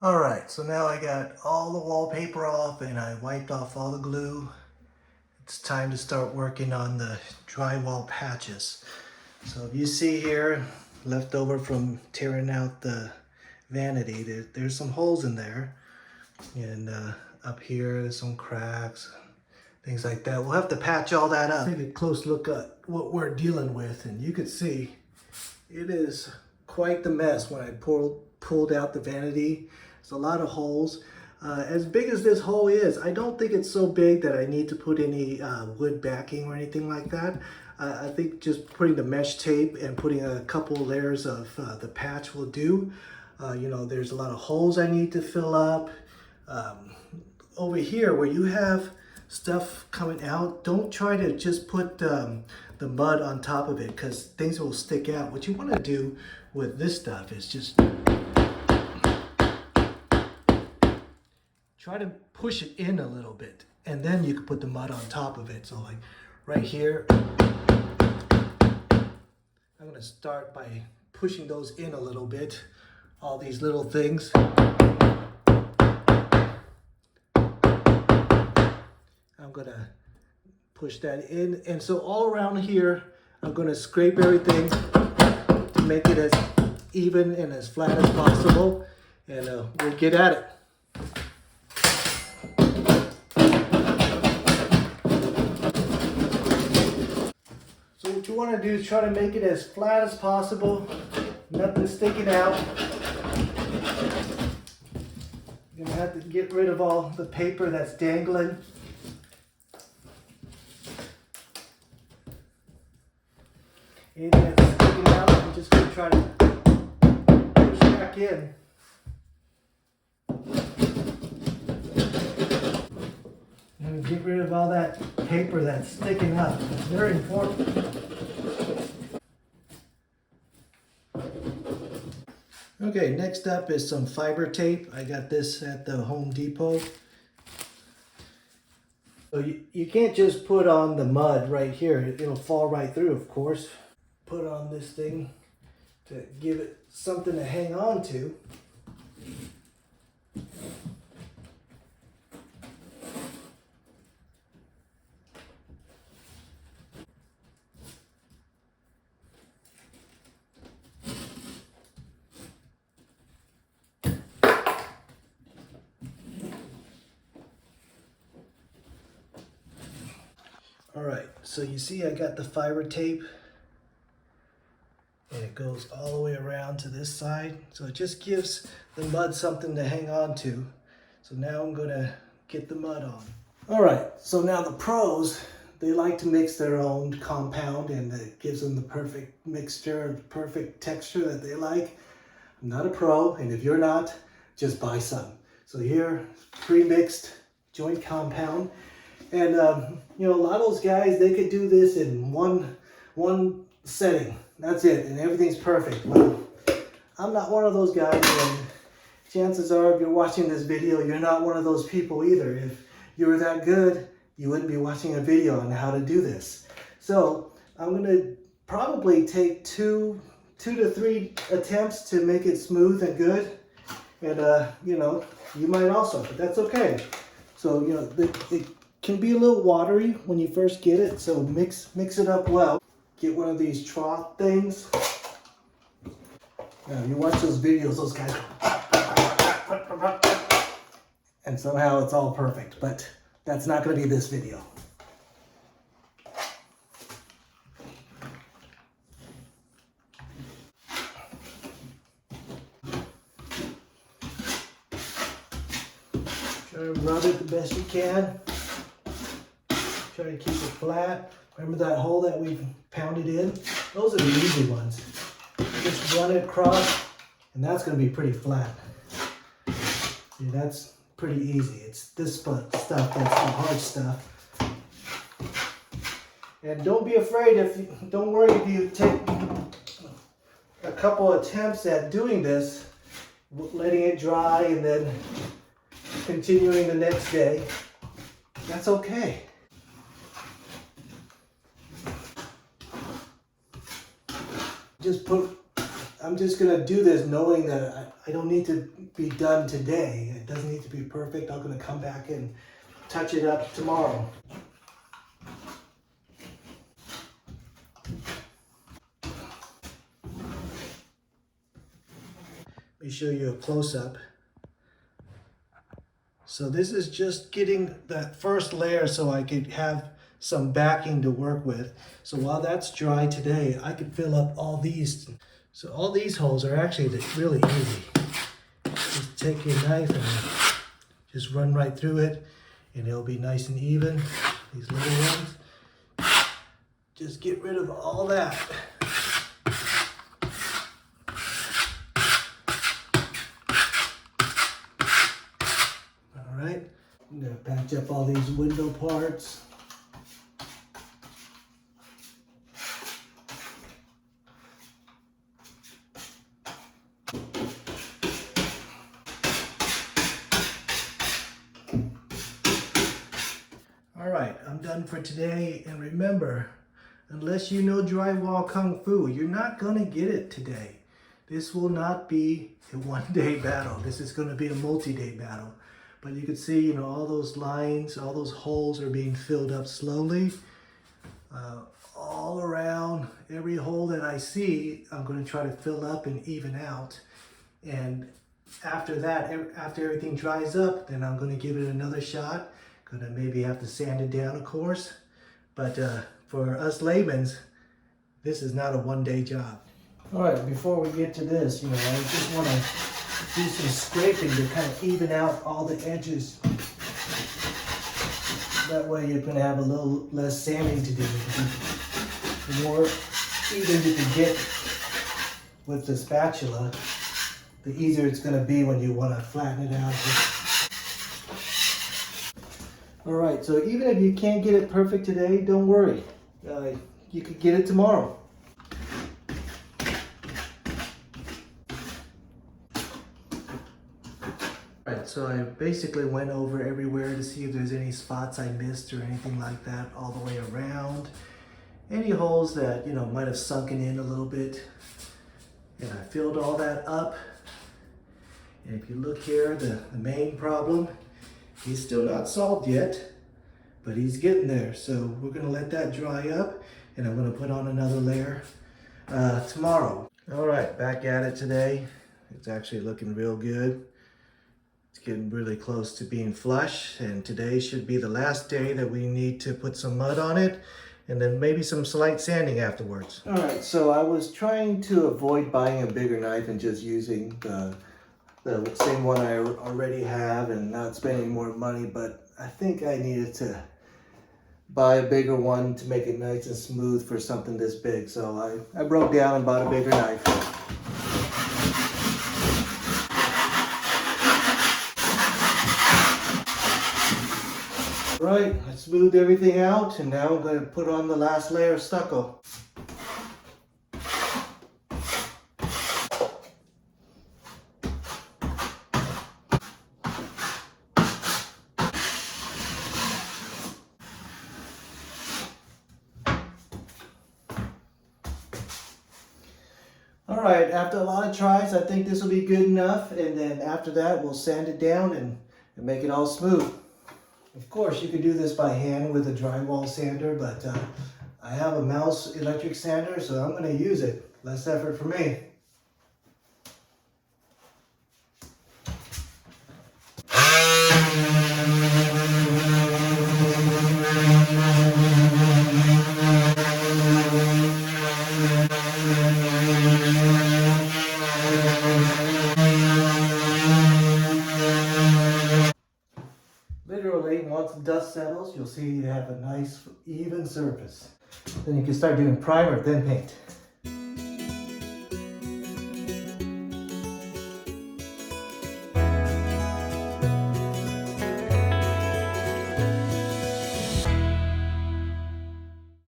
Alright, so now I got all the wallpaper off and I wiped off all the glue. It's time to start working on the drywall patches. So if you see here, left over from tearing out the vanity, there's some holes in there. And up here, there's some cracks, things like that. We'll have to patch all that up. Take a close look at what we're dealing with, and you can see it is quite the mess when I pulled out the vanity. There's a lot of holes. As big as this hole is, I don't think it's so big that I need to put any wood backing or anything like that. I think just putting the mesh tape and putting a couple layers of the patch will do. There's a lot of holes I need to fill up. Over here where you have stuff coming out, don't try to just put the mud on top of it because things will stick out. What you want to do with this stuff is just try to push it in a little bit, and then you can put the mud on top of it. So like right here, I'm going to start by pushing those in a little bit, all these little things. I'm going to push that in, and so all around here I'm going to scrape everything to make it as even and as flat as possible, and we'll get at it. So what you want to do is try to make it as flat as possible, nothing sticking out. You're going to have to get rid of all the paper that's dangling. Anything that's sticking out, I'm just going to try to push back in. And get rid of all that paper that's sticking up. It's very important. Okay, next up is some fiber tape. I got this at the Home Depot. So you can't just put on the mud right here. It'll fall right through, of course. Put on this thing to give it something to hang on to. All right, so you see I got the fiber tape, and it goes all the way around to this side. So it just gives the mud something to hang on to. So now I'm gonna get the mud on. All right, so now the pros, they like to mix their own compound, and it gives them the perfect mixture, the perfect texture that they like. I'm not a pro, and if you're not, just buy some. So here, pre-mixed joint compound. And a lot of those guys, they could do this in one setting. That's it, and everything's perfect. Well, I'm not one of those guys, and chances are if you're watching this video, you're not one of those people either. If you were that good, you wouldn't be watching a video on how to do this. So I'm gonna probably take two to three attempts to make it smooth and good. And you might also, but that's okay. So it can be a little watery when you first get it, so mix it up well. Get one of these trough things. Now, you watch those videos, those guys, and somehow it's all perfect, but that's not going to be this video. Try to rub it the best you can. Try to keep it flat. Remember that hole that we pounded in? Those are the easy ones. Just run it across, and that's going to be pretty flat. See, that's pretty easy. It's this stuff that's the hard stuff. And don't be afraid don't worry if you take a couple attempts at doing this, letting it dry and then continuing the next day. That's okay. Just put I'm just gonna do this knowing that I don't need to be done today. It doesn't need to be perfect. I'm gonna come back and touch it up tomorrow. Let me show you a close-up. So this is just getting that first layer so I could have some backing to work with. So while that's dry today, I could fill up all these. So all these holes are actually really easy. Just take your knife and just run right through it and it'll be nice and even. These little ones. Just get rid of all that. All right, I'm gonna patch up all these window parts. All right, I'm done for today. And remember, unless you know drywall kung fu, you're not gonna get it today. This will not be a one-day battle. This is gonna be a multi-day battle. But you can see, you know, all those lines, all those holes are being filled up slowly. All around, every hole that I see, I'm gonna try to fill up and even out. And after that, after everything dries up, then I'm gonna give it another shot. Gonna maybe have to sand it down, of course. But for us laymen, this is not a one-day job. All right, before we get to this, you know, I just want to do some scraping to kind of even out all the edges. That way you're going to have a little less sanding to do. The more even you can get with the spatula, the easier it's going to be when you want to flatten it out. All right, so even if you can't get it perfect today, don't worry. You could get it tomorrow. All right, so I basically went over everywhere to see if there's any spots I missed or anything like that all the way around. Any holes that, you know, might have sunken in a little bit. And I filled all that up. And if you look here, the main problem, he's still not solved yet, but he's getting there. So we're gonna let that dry up and I'm gonna put on another layer tomorrow. All right, back at it today. It's actually looking real good. It's getting really close to being flush, and today should be the last day that we need to put some mud on it and then maybe some slight sanding afterwards. All right, so I was trying to avoid buying a bigger knife and just using the same one I already have and not spending more money, but I think I needed to buy a bigger one to make it nice and smooth for something this big. So I broke down and bought a bigger knife. Right, I smoothed everything out and now I'm going to put on the last layer of stucco. All right, after a lot of tries, I think this will be good enough. And then after that, we'll sand it down and make it all smooth. Of course, you could do this by hand with a drywall sander, but I have a mouse electric sander, so I'm going to use it. Less effort for me. Literally, once the dust settles, you'll see you have a nice, even surface. Then you can start doing primer, then paint.